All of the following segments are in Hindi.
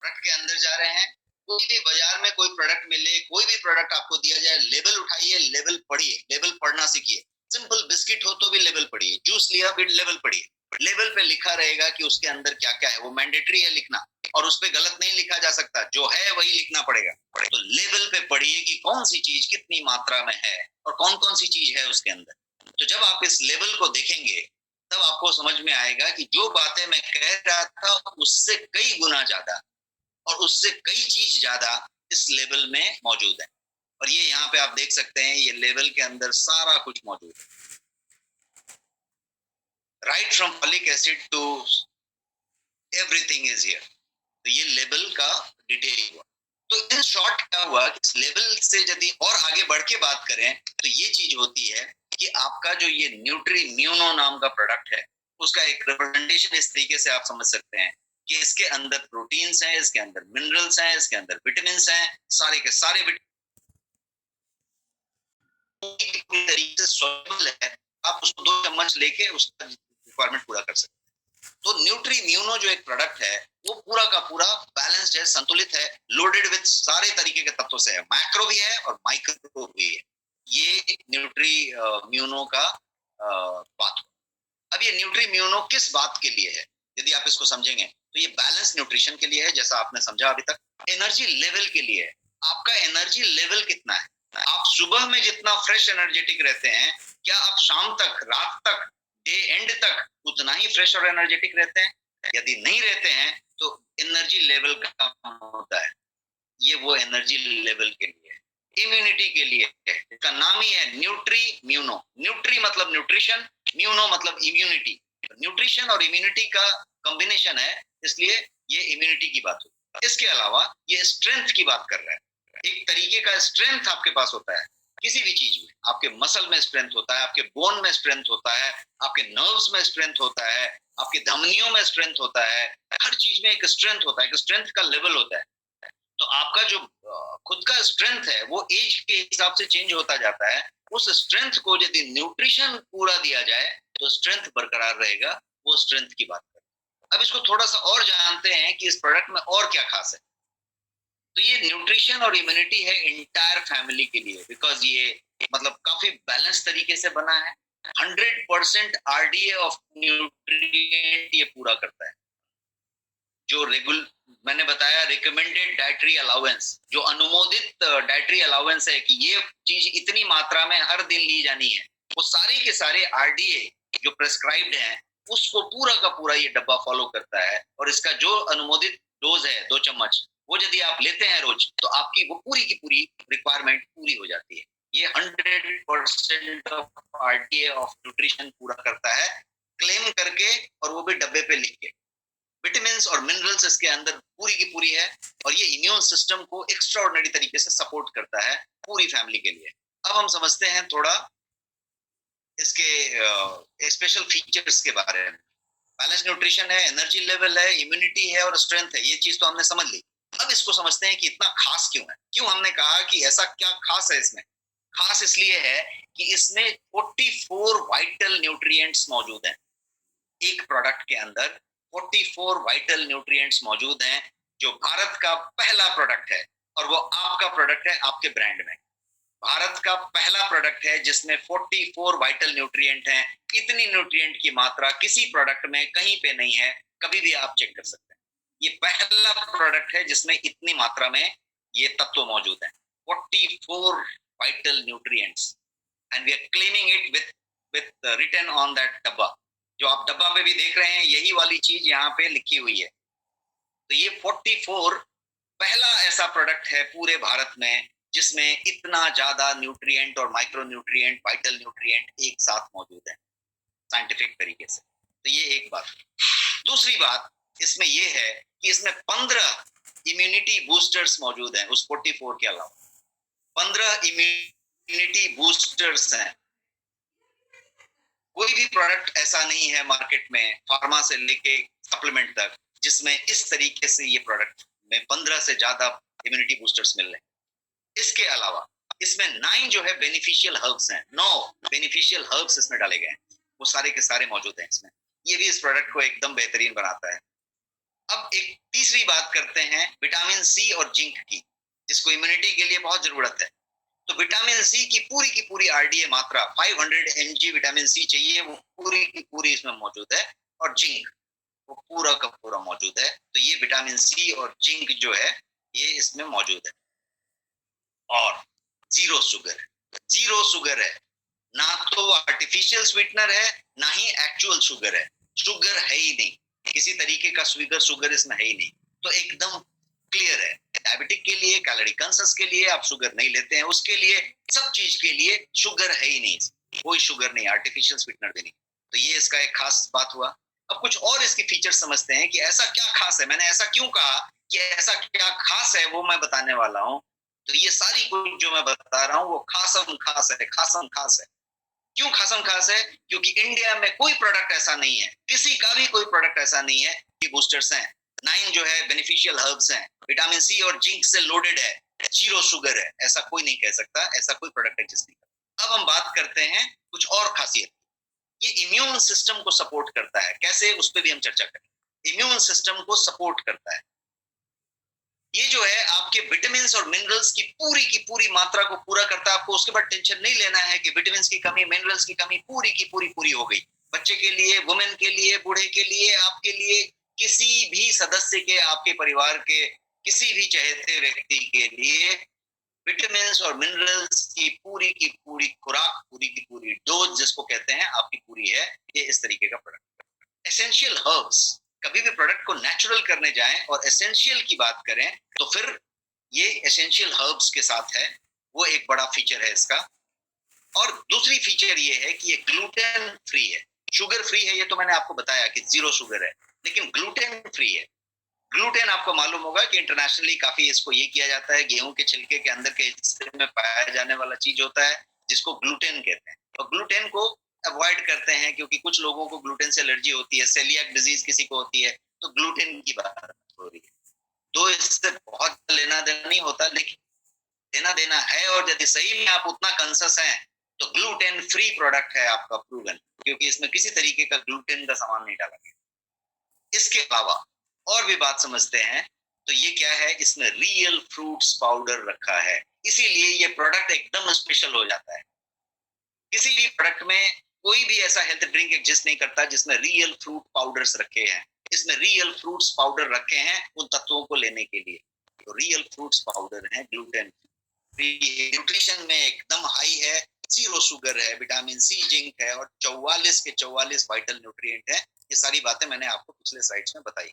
प्रोडक्ट के अंदर जा रहे हैं, कोई भी बाजार में कोई प्रोडक्ट मिले, कोई भी प्रोडक्ट आपको दिया जाए, लेबल उठाइए, लेबल पढ़िए, लेबल पढ़ना सीखिए। सिंपल बिस्किट हो तो भी लेबल पढ़िए, जूस लिया भी लेबल पढ़िए। लेबल पे लिखा रहेगा कि उसके अंदर क्या-क्या है, वो मैंडेटरी है लिखना और उस पे गलत नहीं लिखा जा सकता, जो है वही लिखना पड़ेगा। तो लेबल पे पढ़िए कि कौन सी चीज कितनी मात्रा में है और कौन-कौन सी चीज है उसके अंदर। तो जब आप इस लेबल को देखेंगे, तब आपको समझ में आएगा कि जो बातें मैं कह रहा था उससे कई गुना ज्यादा और उससे कई चीज ज्यादा इस लेबल में मौजूद है। और ये यहाँ पे आप देख सकते हैं, ये लेबल के अंदर सारा कुछ मौजूद है। Right from folic acid to everything is here. तो ये लेबल का डिटेल हुआ। तो इन शॉर्ट क्या हुआ कि इस लेबल से यदि और आगे बढ़ के बात करें तो ये चीज होती है कि आपका जो ये न्यूट्री म्यूनो नाम का प्रोडक्ट है, उसका एक रिप्रेजेंटेशन इस तरीके से आप समझ सकते हैं कि इसके अंदर प्रोटीन्स हैं, इसके अंदर मिनरल्स हैं, इसके अंदर विटामिन हैं, सारे के सारे तरीके से सॉल्युबल है। आप उसको 2 चम्मच लेके उसका रिक्वायरमेंट पूरा कर सकते हैं। तो न्यूट्री म्यूनो जो एक प्रोडक्ट है, वो पूरा का पूरा बैलेंस्ड है, संतुलित है, लोडेड विद सारे तरीके के तत्वों से है। मैक्रो भी है और माइक्रो भी है। ये न्यूट्री म्यूनो का बात। अब ये न्यूट्री म्यूनो किस बात के लिए है? यदि आप इसको समझेंगे तो ये बैलेंस न्यूट्रिशन के लिए है, जैसा आपने समझा अभी तक। एनर्जी लेवल के लिए है। आपका एनर्जी लेवल कितना है? आप सुबह में जितना फ्रेश एनर्जेटिक रहते हैं, क्या आप शाम तक, रात तक, डे एंड तक उतना ही फ्रेश और एनर्जेटिक रहते हैं? यदि नहीं रहते हैं तो एनर्जी लेवल कम होता है। ये वो एनर्जी लेवल के लिए है। इम्यूनिटी के लिए है। इसका नाम ही है न्यूट्री म्यूनो। न्यूट्री मतलब न्यूट्रिशन, म्यूनो मतलब इम्यूनिटी। न्यूट्रिशन और इम्यूनिटी का कॉम्बिनेशन है, इसलिए ये इम्यूनिटी की बात होती है। इसके अलावा ये स्ट्रेंथ की बात कर रहा है। एक तरीके का स्ट्रेंथ आपके पास होता है किसी भी चीज में। आपके मसल में स्ट्रेंथ होता है, आपके बोन में स्ट्रेंथ होता है, आपके नर्व्स में स्ट्रेंथ होता है, आपकी धमनियों में स्ट्रेंथ होता है। हर चीज में एक स्ट्रेंथ होता है, एक स्ट्रेंथ का लेवल होता है। तो आपका जो खुद का स्ट्रेंथ है वो एज के हिसाब से चेंज होता जाता है। उस स्ट्रेंथ को यदि न्यूट्रिशन पूरा दिया जाए तो स्ट्रेंथ बरकरार रहेगा। वो स्ट्रेंथ की बात करें। अब इसको थोड़ा सा और जानते हैं कि इस प्रोडक्ट में और क्या खास है। तो ये न्यूट्रिशन और इम्यूनिटी है इंटायर फैमिली के लिए, बिकॉज ये मतलब काफी बैलेंस तरीके से बना है। 100% आरडीए ऑफ न्यूट्रिएंट ये पूरा करता है। जो रेगुल मैंने बताया रिकमेंडेड डाइटरी अलाउंस, जो अनुमोदित डाइटरी अलाउंस है कि ये चीज इतनी मात्रा में हर दिन ली जानी है, वो सारे के सारे आरडीए जो प्रेस्क्राइब्ड है उसको पूरा का पूरा ये डब्बा फॉलो करता है। और इसका जो अनुमोदित डोज है 2 चम्मच, वो यदि आप लेते हैं रोज तो आपकी वो पूरी की पूरी रिक्वायरमेंट पूरी हो जाती है। ये 100% ऑफ आरडीए ऑफ न्यूट्रिशन पूरा करता है, क्लेम करके, और वो भी डब्बे पे लिख के। विटामिन्स और मिनरल्स इसके अंदर पूरी की पूरी है और ये इम्यून सिस्टम को एक्स्ट्राऑर्डिनरी तरीके से सपोर्ट करता है पूरी फैमिली के लिए। अब हम समझते हैं थोड़ा इसके स्पेशल फीचर्स के बारे में। बैलेंस न्यूट्रिशन है, एनर्जी लेवल है, इम्यूनिटी है और स्ट्रेंथ है। ये चीज तो हमने समझ ली। अब इसको समझते हैं कि इतना खास क्यों है। क्यों हमने कहा कि ऐसा क्या खास है इसमें? खास इसलिए है कि इसमें 44 वाइटल न्यूट्रिएंट्स मौजूद हैं। एक प्रोडक्ट के अंदर 44 वाइटल न्यूट्रिएंट्स मौजूद हैं, जो भारत का पहला प्रोडक्ट है। और वो आपका प्रोडक्ट है आपके ब्रांड में। भारत का पहला प्रोडक्ट है जिसमें 44 वाइटल न्यूट्रिएंट हैं। इतनी न्यूट्रिएंट की मात्रा किसी प्रोडक्ट में कहीं पे नहीं है। कभी भी आप चेक कर सकते हैं। ये पहला प्रोडक्ट है जिसमें इतनी मात्रा में ये तत्व मौजूद हैं, 44 vital nutrients. And we are claiming it with written on that डब्बा। जो आप डब्बा पे भी देख रहे हैं, यही वाली चीज यहाँ पे लिखी हुई है। तो ये 44 पहला ऐसा प्रोडक्ट है पूरे भारत में जिसमें इतना ज्यादा न्यूट्रिएंट और माइक्रो न्यूट्रिएंट, वाइटल न्यूट्रिएंट एक साथ मौजूद है साइंटिफिक तरीके से। तो ये एक बात। दूसरी बात इसमें ये है कि इसमें 15 इम्यूनिटी बूस्टर्स मौजूद हैं उस 44 के अलावा। 15 इम्यूनिटी बूस्टर्स हैं। कोई भी प्रोडक्ट ऐसा नहीं है मार्केट में, फार्मा से लेके सप्लीमेंट तक, जिसमें इस तरीके से ये प्रोडक्ट में 15 से ज्यादा इम्यूनिटी बूस्टर्स मिल रहे हैं। इसके अलावा इसमें 9 जो है बेनिफिशियल हर्ब्स हैं। 9 बेनिफिशियल हर्ब्स इसमें डाले गए हैं। वो सारे के सारे मौजूद हैं इसमें। ये भी इस प्रोडक्ट को एकदम बेहतरीन बनाता है। अब एक तीसरी बात करते हैं विटामिन सी और जिंक की, जिसको इम्यूनिटी के लिए बहुत जरूरत है। तो विटामिन सी की पूरी आरडीए मात्रा 500 mg विटामिन सी चाहिए, वो पूरी की पूरी इसमें मौजूद है। और जिंक वो पूरा का पूरा मौजूद है। तो ये विटामिन सी और जिंक जो है ये इसमें मौजूद है। और जीरो शुगर, जीरो शुगर है, ना तो वो आर्टिफिशियल स्वीटनर है ना ही एक्चुअल शुगर है। शुगर है ही नहीं, किसी तरीके का शुगर इसमें है ही नहीं। तो एकदम क्लियर है, डायबिटिक के लिए, कैलोरी कंसस के लिए आप शुगर नहीं लेते हैं, उसके लिए सब चीज के लिए शुगर है ही नहीं, कोई शुगर नहीं, आर्टिफिशियल स्वीटनर भी नहीं। तो ये इसका एक खास बात हुआ। अब कुछ और इसके फीचर्स समझते हैं कि ऐसा क्या खास है। मैंने ऐसा क्यों कहा कि ऐसा क्या खास है, वो मैं बताने वाला हूँ। तो ये सारी कुछ जो मैं बता रहा हूँ वो खासम खास है, खासम खास है। क्यों खासम खास है? क्योंकि इंडिया में कोई प्रोडक्ट ऐसा नहीं है, किसी का भी कोई प्रोडक्ट ऐसा नहीं है कि बूस्टर्स हैं, 9 जो है बेनिफिशियल हर्ब्स हैं, विटामिन सी और जिंक से लोडेड है, जीरो शुगर है, ऐसा कोई नहीं कह सकता, ऐसा कोई प्रोडक्ट एग्जिस्ट नहीं करता। अब हम बात करते हैं कुछ और खासियत। ये इम्यून सिस्टम को सपोर्ट करता है। कैसे, उस पर भी हम चर्चा करें। इम्यून सिस्टम को सपोर्ट करता है। ये जो है आपके विटामिन और मिनरल्स की पूरी मात्रा को पूरा करता है। आपको उसके बाद टेंशन नहीं लेना है कि विटामिन की कमी, मिनरल्स की कमी पूरी की पूरी हो गई। बच्चे के लिए, वुमेन के लिए, बूढ़े के लिए, आपके लिए, किसी भी सदस्य के, आपके परिवार के किसी भी चहेते व्यक्ति के लिए विटामिन और मिनरल्स की पूरी खुराक, पूरी की पूरी डोज जिसको कहते हैं, आपकी पूरी है। ये इस तरीके का प्रोडक्ट। एसेंशियल हर्ब्स, कभी भी प्रोडक्ट को नेचुरल करने जाएं और एसेंशियल की बात करें तो फिर ये एसेंशियल हर्ब्स के साथ है, वो एक बड़ा फीचर है इसका। और दूसरी फीचर ये है कि ये ग्लूटेन फ्री है, शुगर फ्री है। ये तो मैंने आपको बताया कि जीरो शुगर है, लेकिन ग्लूटेन फ्री है। ग्लूटेन आपको मालूम होगा कि इंटरनेशनली काफी इसको ये किया जाता है, गेहूं के छिलके के अंदर के हिस्से में पाया जाने वाला चीज होता है जिसको ग्लूटेन कहते हैं। और ग्लूटेन को अवॉइड करते हैं क्योंकि कुछ लोगों को ग्लूटेन से एलर्जी होती है, सेलियाक डिजीज किसी को होती है, तो ग्लूटेन की बात हो रही है। तो इससे बहुत लेना देना नहीं होता, लेकिन देना देना है। और यदि सही में आप उतना कंसस हैं तो ग्लूटेन फ्री प्रोडक्ट है आपका, प्रूवन, क्योंकि इसमें किसी तरीके का ग्लूटेन का सामान नहीं डाला गया। इसके अलावा और भी बात समझते हैं तो ये क्या है, इसमें रियल फ्रूट्स पाउडर रखा है, इसीलिए ये प्रोडक्ट एकदम स्पेशल हो जाता है। किसी भी प्रोडक्ट में कोई भी ऐसा हेल्थ ड्रिंक एग्जिस्ट नहीं करता जिसमें रियल फ्रूट पाउडर्स रखे हैं। इसमें रियल फ्रूट्स पाउडर रखे हैं उन तत्वों को लेने के लिए। तो रियल फ्रूट्स पाउडर है, ग्लूटेन फ्री, न्यूट्रिशन में एकदम हाई है, जीरो शुगर है, विटामिन सी, जिंक है और 44 के 44 वाइटल न्यूट्रिएंट है। ये सारी बातें मैंने आपको पिछले स्लाइड्स में बताई।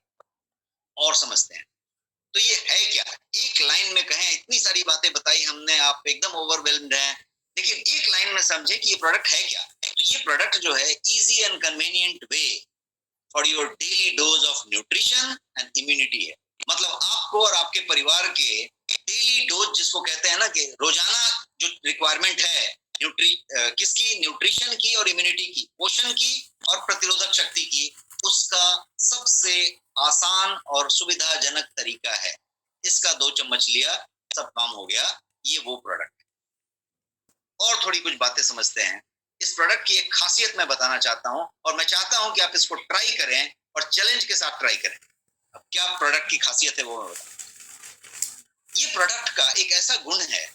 और समझते हैं तो ये है क्या, एक लाइन में कहें, इतनी सारी बातें बताई हमने, आप एकदम ओवरवेल्म्ड हैं, लेकिन एक लाइन में समझे कि ये प्रोडक्ट है क्या। तो ये प्रोडक्ट जो है easy and convenient way for your daily dose of nutrition and immunity है। मतलब आपको और आपके परिवार के डेली डोज जिसको कहते हैं ना, कि रोजाना जो रिक्वायरमेंट है किसकी, न्यूट्रिशन की और इम्यूनिटी की, पोषण की और प्रतिरोधक शक्ति की, उसका सबसे आसान और सुविधाजनक तरीका है। इसका 2 चम्मच लिया, सब काम हो गया। ये वो प्रोडक्ट। और थोड़ी कुछ बातें समझते हैं। इस प्रोडक्ट की एक खासियत मैं बताना चाहता हूं और मैं चाहता हूं कि आप इसको ट्राई करें और चैलेंज के साथ ट्राई करें। अब क्या प्रोडक्ट की खासियत है वो मैं बताऊं। ये प्रोडक्ट का एक ऐसा गुण है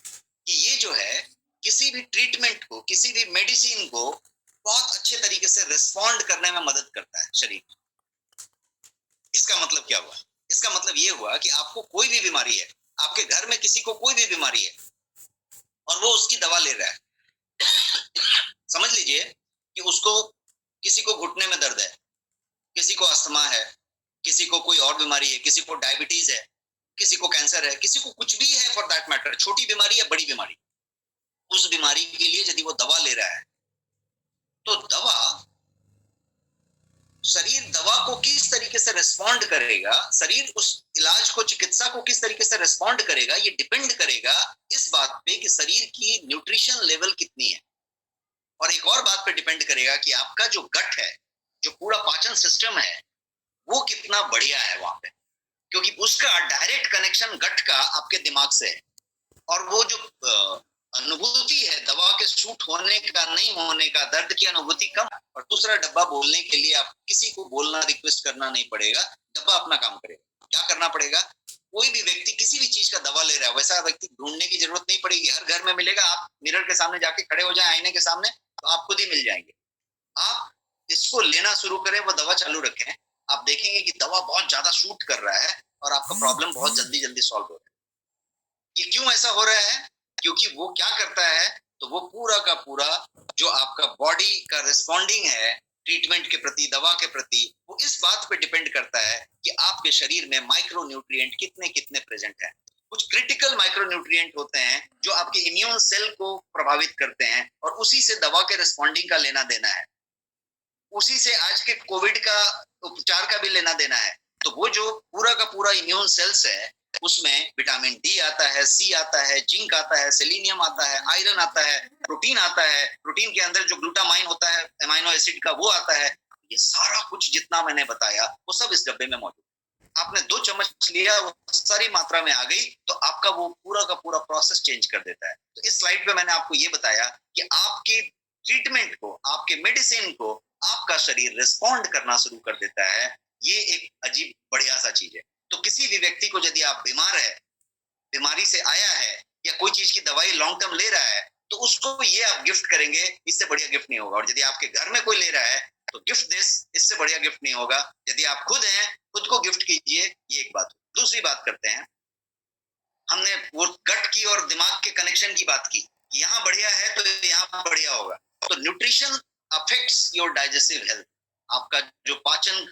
कि ये जो है किसी भी ट्रीटमेंट को, किसी भी मेडिसिन को बहुत अच्छे तरीके से रिस्पॉन्ड करने में मदद करता है शरीर। इसका मतलब क्या हुआ? इसका मतलब ये हुआ कि आपको कोई भी बीमारी है, आपके घर में किसी को कोई भी बीमारी है और वो उसकी दवा ले रहा है। समझ लीजिए कि उसको, किसी को घुटने में दर्द है, किसी को अस्थमा है, किसी को कोई और बीमारी है, किसी को डायबिटीज है, किसी को कैंसर है, किसी को कुछ भी है फॉर दैट मैटर, छोटी बीमारी या बड़ी बीमारी, उस बीमारी के लिए यदि वो दवा ले रहा है तो शरीर दवा को किस तरीके से रिस्पॉन्ड करेगा, शरीर उस इलाज को, चिकित्सा को किस तरीके से रिस्पॉन्ड करेगा, ये डिपेंड करेगा इस बात पे कि शरीर की न्यूट्रिशन लेवल कितनी है। और एक और बात पे डिपेंड करेगा कि आपका जो गट है, जो पूरा पाचन सिस्टम है, वो कितना बढ़िया है वहां पे, क्योंकि उसका डायरेक्ट कनेक्शन गट का आपके दिमाग से है। और वो जो अनुभूति है, दवा के सूट होने का नहीं होने का, दर्द की अनुभूति कम। और दूसरा, डब्बा बोलने के लिए आप किसी को बोलना रिक्वेस्ट करना नहीं पड़ेगा, डब्बा अपना काम करेगा। क्या करना पड़ेगा, कोई भी व्यक्ति किसी भी चीज का दवा ले रहा है, वैसा व्यक्ति ढूंढने की जरूरत नहीं पड़ेगी, हर घर में मिलेगा। आप मिरर के सामने जाके खड़े हो जाए, आईने के सामने, तो आप खुद ही मिल जाएंगे। आप इसको लेना शुरू करें, वो दवा चालू रखें, आप देखेंगे कि दवा बहुत ज्यादा सूट कर रहा है और आपका प्रॉब्लम बहुत जल्दी जल्दी सॉल्व हो रहा है। ये क्यों ऐसा हो रहा है, क्योंकि वो क्या करता है, तो वो पूरा का पूरा जो आपका बॉडी का रिस्पॉन्डिंग है ट्रीटमेंट के प्रति, दवा के प्रति, वो इस बात पे डिपेंड करता है कि आपके शरीर में माइक्रो न्यूट्रिएंट कितने कितने प्रेजेंट है। कुछ क्रिटिकल माइक्रो न्यूट्रिएंट होते हैं जो आपके इम्यून सेल को प्रभावित करते हैं और उसी से दवा के रिस्पॉन्डिंग का लेना देना है, उसी से आज के कोविड का उपचार का भी लेना देना है। तो वो जो पूरा का पूरा इम्यून सेल्स है, उसमें विटामिन डी आता है, सी आता है, जिंक आता है, सेलेनियम आता है, आयरन आता है, प्रोटीन आता है, प्रोटीन के अंदर जो ग्लूटामाइन होता है एमाइनो एसिड का, वो आता है। ये सारा कुछ जितना मैंने बताया वो सब इस डब्बे में मौजूद है। आपने 2 चम्मच लिया, वो सारी मात्रा में आ गई, तो आपका वो पूरा का पूरा प्रोसेस चेंज कर देता है। तो इस स्लाइड पे मैंने आपको ये बताया कि आपके ट्रीटमेंट को, आपके मेडिसिन को आपका शरीर रिस्पॉन्ड करना शुरू कर देता है। ये एक अजीब बढ़िया सा चीज है। तो किसी भी व्यक्ति को यदि आप बीमार है, बीमारी से आया है या कोई चीज की दवाई लॉन्ग टर्म ले रहा है, तो उसको ये आप गिफ्ट करेंगे, इससे बढ़िया गिफ्ट नहीं होगा। और यदि आपके घर में कोई ले रहा है तो गिफ्ट दिस, इससे बढ़िया गिफ्ट नहीं होगा। यदि आप खुद हैं, खुद को गिफ्ट कीजिए, ये एक बात। दूसरी बात करते हैं, हमने वो गट की और दिमाग के कनेक्शन की बात की, यहाँ बढ़िया है तो यहाँ बढ़िया होगा। तो nutrition affects your digestive health. आपका जो पाचन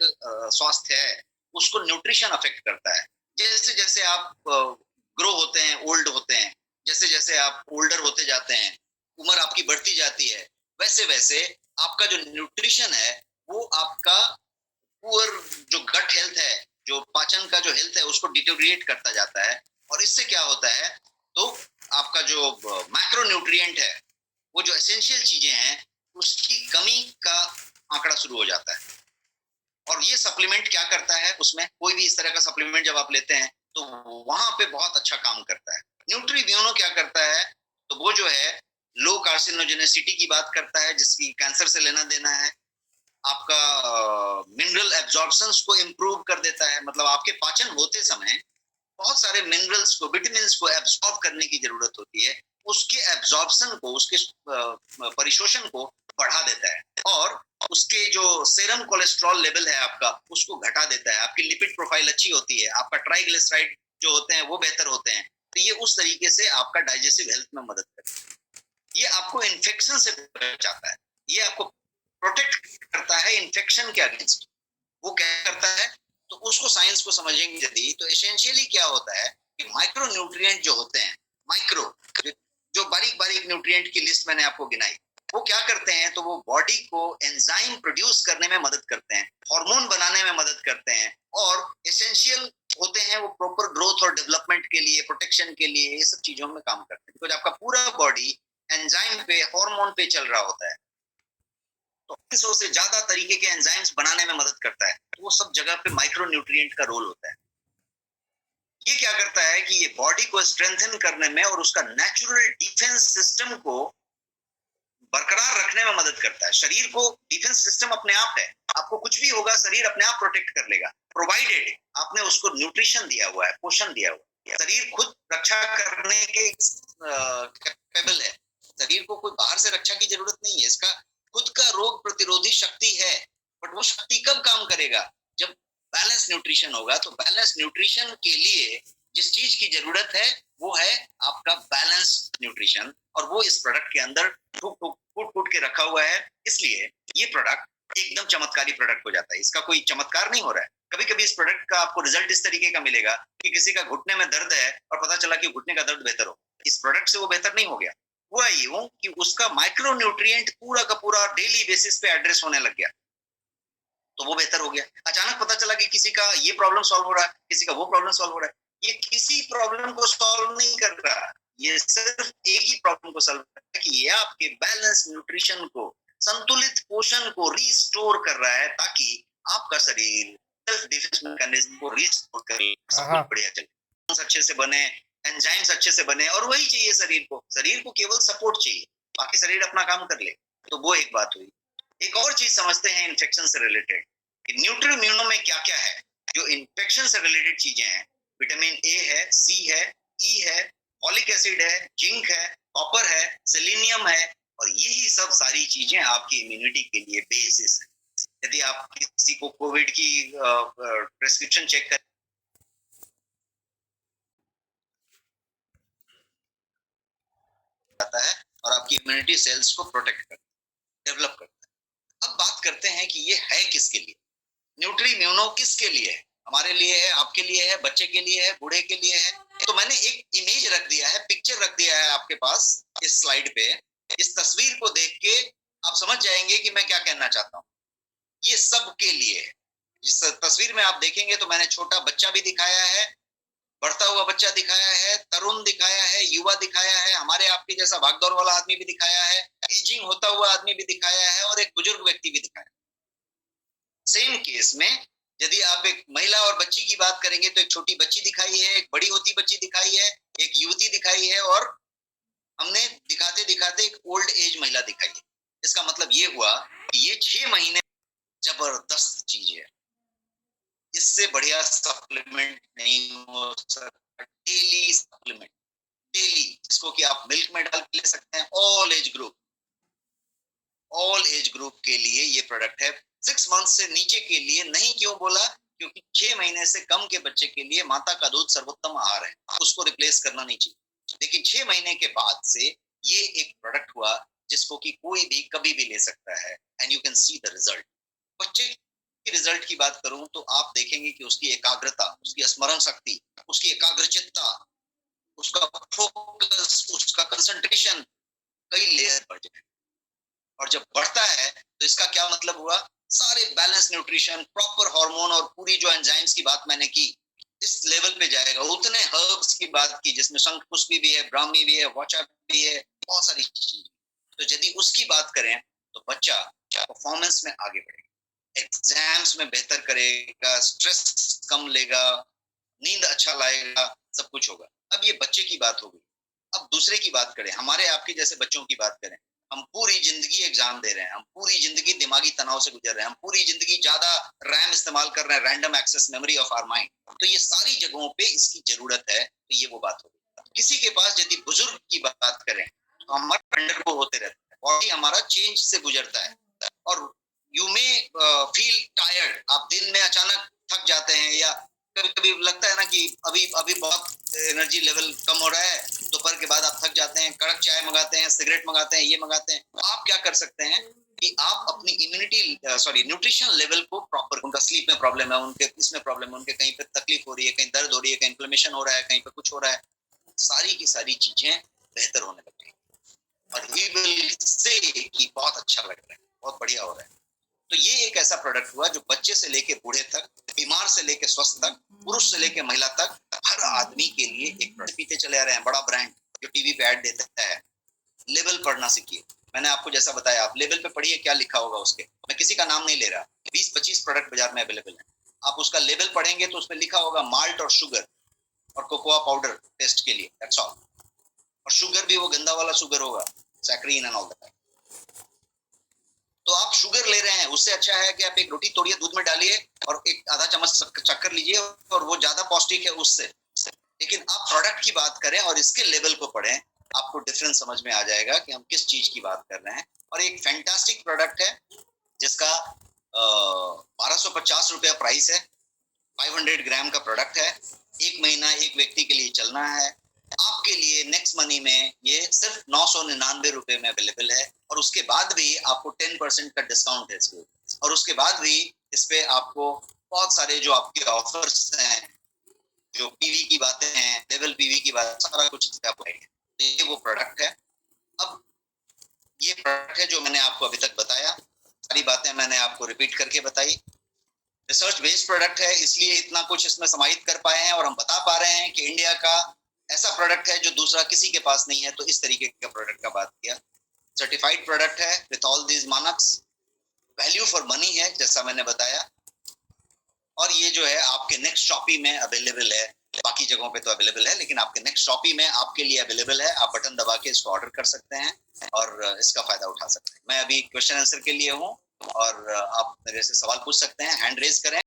स्वास्थ्य है उसको न्यूट्रिशन अफेक्ट करता है। जैसे जैसे आप ग्रो होते हैं, ओल्ड होते हैं, जैसे जैसे आप ओल्डर होते जाते हैं, उम्र आपकी बढ़ती जाती है, वैसे वैसे आपका जो न्यूट्रिशन है वो आपका पुअर जो गट हेल्थ है, जो पाचन का जो हेल्थ है, उसको डिटेरिएट करता जाता है। और इससे क्या होता है, तो आपका जो मैक्रो न्यूट्रिएंट है, वो जो एसेंशियल चीजें हैं, उसकी कमी का आंकड़ा शुरू हो जाता है। और ये सप्लीमेंट क्या करता है, उसमें कोई भी इस तरह का सप्लीमेंट जब आप लेते हैं तो वहां पे बहुत अच्छा काम करता है। न्यूट्रीब्यूनो क्या करता है, तो वो जो है लो कार्सिनोजेनेसिटी की बात करता है, जिसकी कैंसर से लेना देना है। आपका मिनरल एब्जॉर्प्शन को इम्प्रूव कर देता है, मतलब आपके पाचन होते समय बहुत सारे मिनरल्स को, विटामिन्स को एब्जॉर्ब करने की जरूरत होती है। उसके एब्जॉर्प्शन को, उसके परिशोषण को बढ़ा देता है और उसके जो सेरम कोलेस्ट्रॉल लेवल है आपका, उसको घटा देता है। आपकी लिपिड प्रोफाइल अच्छी होती है, आपका ट्राइग्लिसराइड जो होते हैं वो बेहतर होते हैं। तो ये उस तरीके से आपका डाइजेस्टिव हेल्थ में मदद करता है। ये आपको इन्फेक्शन से बचाता है, ये आपको प्रोटेक्ट करता है इन्फेक्शन के अगेंस्ट। वो क्या करता है, तो उसको साइंस को समझेंगे यदि, तो एसेंशियली क्या होता है कि माइक्रो न्यूट्रिएंट जो होते हैं, माइक्रो जो बारीक बारीक न्यूट्रिएंट की लिस्ट मैंने आपको गिनाई, वो क्या करते हैं, तो वो बॉडी को एंजाइम प्रोड्यूस करने में मदद करते हैं, हार्मोन बनाने में मदद करते हैं, और एसेंशियल होते हैं वो प्रॉपर ग्रोथ और डेवलपमेंट के लिए, प्रोटेक्शन के लिए, ये सब चीजों में काम करते हैं। बिकॉज आपका पूरा बॉडी एंजाइम पे, हार्मोन पे चल रहा होता है, तो 300 से ज्यादा तरीके के एंजाइम्स बनाने में मदद करता है। तो वो सब जगह पे माइक्रो न्यूट्रिएंट का रोल होता है। ये क्या करता है कि ये बॉडी को स्ट्रेंथन करने में और उसका नेचुरल डिफेंस सिस्टम को बरकरार रखने में मदद करता है। शरीर को डिफेंस सिस्टम अपने आप है, आपको कुछ भी होगा शरीर अपने आप प्रोटेक्ट कर लेगा, प्रोवाइडेड आपने उसको न्यूट्रिशन दिया हुआ है, पोषण दिया हुआ है। शरीर खुद रक्षा करने के कैपेबल है। शरीर को कोई बाहर से रक्षा की जरूरत नहीं है, इसका खुद का रोग प्रतिरोधी शक्ति है। बट वो शक्ति कब काम करेगा, जब बैलेंस न्यूट्रिशन होगा। तो बैलेंस न्यूट्रिशन के लिए जिस चीज की जरूरत है वो है आपका बैलेंस न्यूट्रिशन, और वो इस प्रोडक्ट के अंदर फूट के रखा हुआ है। इसलिए ये प्रोडक्ट एकदम चमत्कारी प्रोडक्ट हो जाता है। इसका कोई चमत्कार नहीं हो रहा है। कभी कभी इस प्रोडक्ट का आपको रिजल्ट इस तरीके का मिलेगा कि किसी का घुटने में दर्द है और पता चला कि घुटने का दर्द बेहतर हो, इस प्रोडक्ट से वो बेहतर नहीं हो गया। हुआ यूं कि उसका माइक्रो न्यूट्रिएंट पूरा का पूरा डेली बेसिस पे एड्रेस होने लग गया, तो वो बेहतर हो गया। अचानक पता चला कि किसी का ये प्रॉब्लम सॉल्व हो रहा है, किसी का वो प्रॉब्लम सॉल्व हो रहा है। ये किसी प्रॉब्लम को सॉल्व नहीं कर रहा, ये सिर्फ एक ही प्रॉब्लम को सॉल्व कर रहा है कि ये आपके बैलेंस न्यूट्रिशन को, संतुलित पोषण को रिस्टोर कर रहा है, ताकि आपका शरीर सेल्फ डिफेंस मैकेनिज्म को रिस्टोर करे, सब कुछ बढ़िया चले, अच्छे से बने, एंजाइम्स अच्छे से बने, और वही चाहिए शरीर को। शरीर को केवल सपोर्ट चाहिए, बाकी शरीर अपना काम कर ले। तो वो एक बात हुई। एक और चीज समझते हैं इन्फेक्शन से रिलेटेड, कि न्यूट्रीइम्यूनो में क्या क्या है। जो इन्फेक्शन से रिलेटेड चीजें हैं, विटामिन ए है, सी है, ई है, फॉलिक एसिड है, जिंक है, कॉपर है, सेलेनियम है, और यही सब सारी चीजें आपकी इम्यूनिटी के लिए बेसिस है। यदि आप किसी को कोविड की प्रेस्क्रिप्शन चेक कर जाता है और आपकी इम्यूनिटी सेल्स को प्रोटेक्ट करता है, डेवलप करता है। अब बात करते हैं कि ये है किसके लिए, न्यूट्रीइम्यूनो किसके लिए है। हमारे लिए है, आपके लिए है, बच्चे के लिए है, बूढ़े के लिए है। तो मैंने एक इमेज रख दिया है, पिक्चर रख दिया है आपके पास इस स्लाइड पे। इस तस्वीर को देख के आप समझ जाएंगे कि मैं क्या कहना चाहता हूँ। ये सबके लिए है। इस तस्वीर में आप देखेंगे तो मैंने छोटा बच्चा भी दिखाया है, बढ़ता हुआ बच्चा दिखाया है, तरुण दिखाया है, युवा दिखाया है, हमारे आपके जैसा भागदौड़ वाला आदमी भी दिखाया है, एजिंग होता हुआ आदमी भी दिखाया है, और एक बुजुर्ग व्यक्ति भी दिखाया है। सेम केस में यदि आप एक महिला और बच्ची की बात करेंगे तो एक छोटी बच्ची दिखाई है, एक बड़ी होती बच्ची दिखाई है, एक युवती दिखाई है, और हमने दिखाते दिखाते एक ओल्ड एज महिला दिखाई है। इसका मतलब ये हुआ कि ये 6 महीने जबरदस्त चीज है। इससे बढ़िया सप्लीमेंट नहीं हो सकता। डेली सप्लीमेंट, डेली, जिसको कि आप मिल्क में डाल के ले सकते हैं। ऑल एज ग्रुप के लिए ये प्रोडक्ट है। 6 मंथ से नीचे के लिए नहीं। क्यों बोला? क्योंकि 6 महीने से कम के बच्चे के लिए माता का दूध सर्वोत्तम आहार है, उसको रिप्लेस करना नहीं चाहिए। लेकिन 6 महीने के बाद से ये एक प्रोडक्ट हुआ जिसको कि कोई भी कभी भी ले सकता है, and you can see the result. बच्चे की रिजल्ट की बात करूं तो आप देखेंगे कि उसकी एकाग्रता, उसकी स्मरण शक्ति, उसकी एकाग्रचित्ता, उसका फोकस, उसका कंसंट्रेशन कई लेयर बढ़ जाए। और जब बढ़ता है तो इसका क्या मतलब हुआ? सारे बैलेंस न्यूट्रिशन, प्रॉपर हार्मोन और पूरी जो एंजाइम्स की बात मैंने की, इस लेवल पे जाएगा। उतने हर्ब्स की बात की जिसमें शंखपुष्पी भी है, ब्राह्मी भी है, वाचा भी है, बहुत सारी चीज। तो यदि उसकी बात करें तो बच्चा परफॉर्मेंस में आगे बढ़ेगा, एग्जाम्स में बेहतर करेगा, स्ट्रेस कम लेगा, नींद अच्छा लाएगा, सब कुछ होगा। अब ये बच्चे की बात हो गई। अब दूसरे की बात करें, हमारे आपके जैसे बच्चों की बात करें। हम पूरी जिंदगी एग्जाम दे रहे हैं, हम पूरी जिंदगी दिमागी तनाव से गुजर रहे हैं, हम पूरी जिंदगी ज्यादा रैम इस्तेमाल कर रहे हैं, random access memory of our mind. तो ये सारी जगहों पे इसकी जरूरत है। तो ये वो बात होगी। किसी के पास यदि बुजुर्ग की बात करें तो हमारा अंडर को होते रहता है, बॉडी हमारा चेंज से गुजरता है, और यू मे फील टायर्ड। आप दिन में अचानक थक जाते हैं, या कभी कभी लगता है ना कि अभी अभी बहुत एनर्जी लेवल कम हो रहा है, दोपहर के बाद आप थक जाते हैं, कड़क चाय मंगाते हैं, सिगरेट मंगाते हैं, ये मंगाते हैं। तो आप क्या कर सकते हैं कि आप अपनी न्यूट्रिशन लेवल को प्रॉपर, उनका स्लीप में प्रॉब्लम है, उनके इसमें प्रॉब्लम है, उनके कहीं पे तकलीफ हो रही है, कहीं दर्द हो रही है, कहीं इन्फ्लेमेशन हो रहा है, कहीं पे कुछ हो रहा है, सारी की सारी चीजें बेहतर होने लगेंगी, और वी विल से कि बहुत अच्छा लग रहा है, बहुत बढ़िया हो रहा है। तो ये एक ऐसा प्रोडक्ट हुआ जो बच्चे से लेके बूढ़े तक, बीमार से लेके स्वस्थ तक, पुरुष से लेके महिला तक, हर आदमी के लिए एक प्रोडक्ट। पीते चले आ रहे हैं बड़ा ब्रांड जो टीवी पे ऐड देता है। लेबल पढ़ना सीखिए। मैंने आपको जैसा बताया, आप लेबल पे पढ़िए क्या लिखा होगा उसके। मैं किसी का नाम नहीं ले रहा। 20-25 प्रोडक्ट बाजार में अवेलेबल है। आप उसका लेबल पढ़ेंगे तो उसमें लिखा होगा माल्ट और शुगर और कोकोआ पाउडर टेस्ट के लिए, दैट्स ऑल। और शुगर भी वो गंदा वाला शुगर होगा, सैक्रीन एंड ऑल दैट। तो आप शुगर ले रहे हैं, उससे अच्छा है कि आप एक रोटी तोड़िए, दूध में डालिए और एक आधा चम्मच शक्कर लीजिए, और वो ज्यादा पौष्टिक है उससे। लेकिन आप प्रोडक्ट की बात करें और इसके लेवल को पढ़ें, आपको डिफरेंस समझ में आ जाएगा कि हम किस चीज की बात कर रहे हैं। और एक फैंटास्टिक प्रोडक्ट है जिसका 1250 रुपया प्राइस है। 500 ग्राम का प्रोडक्ट है। 1 महीना एक व्यक्ति के लिए चलना है। आपके लिए नेक्स्ट मनी में ये सिर्फ 999 रुपए में अवेलेबल है, और उसके बाद भी आपको 10% का डिस्काउंट है इसको, और उसके बाद भी इस पे आपको बहुत सारे जो आपके ऑफर्स हैं, जो पीवी की बातें हैं, लेवल पीवी की बात, सारा कुछ आपको है। तो ये वो प्रोडक्ट है। अब ये प्रोडक्ट है जो मैंने आपको अभी तक बताया, सारी बातें मैंने आपको रिपीट करके बताई। रिसर्च बेस्ड प्रोडक्ट है, इसलिए इतना कुछ इसमें समाहित कर पाए हैं, और हम बता पा रहे हैं कि इंडिया का ऐसा प्रोडक्ट है जो दूसरा किसी के पास नहीं है। तो इस तरीके का प्रोडक्ट का बात किया। सर्टिफाइड प्रोडक्ट है विथ ऑल दीज मानक्स, वैल्यू फॉर मनी है जैसा मैंने बताया, और ये जो है आपके नेक्स्ट शॉपी में अवेलेबल है। बाकी बाकी जगहों पे तो अवेलेबल है, लेकिन आपके नेक्स्ट शॉपी में आपके लिए अवेलेबल है। आप बटन दबा के इसको ऑर्डर कर सकते हैं और इसका फायदा उठा सकते हैं। मैं अभी क्वेश्चन आंसर के लिए हूँ और आप मेरे से सवाल पूछ सकते हैं, हैंड रेज करें।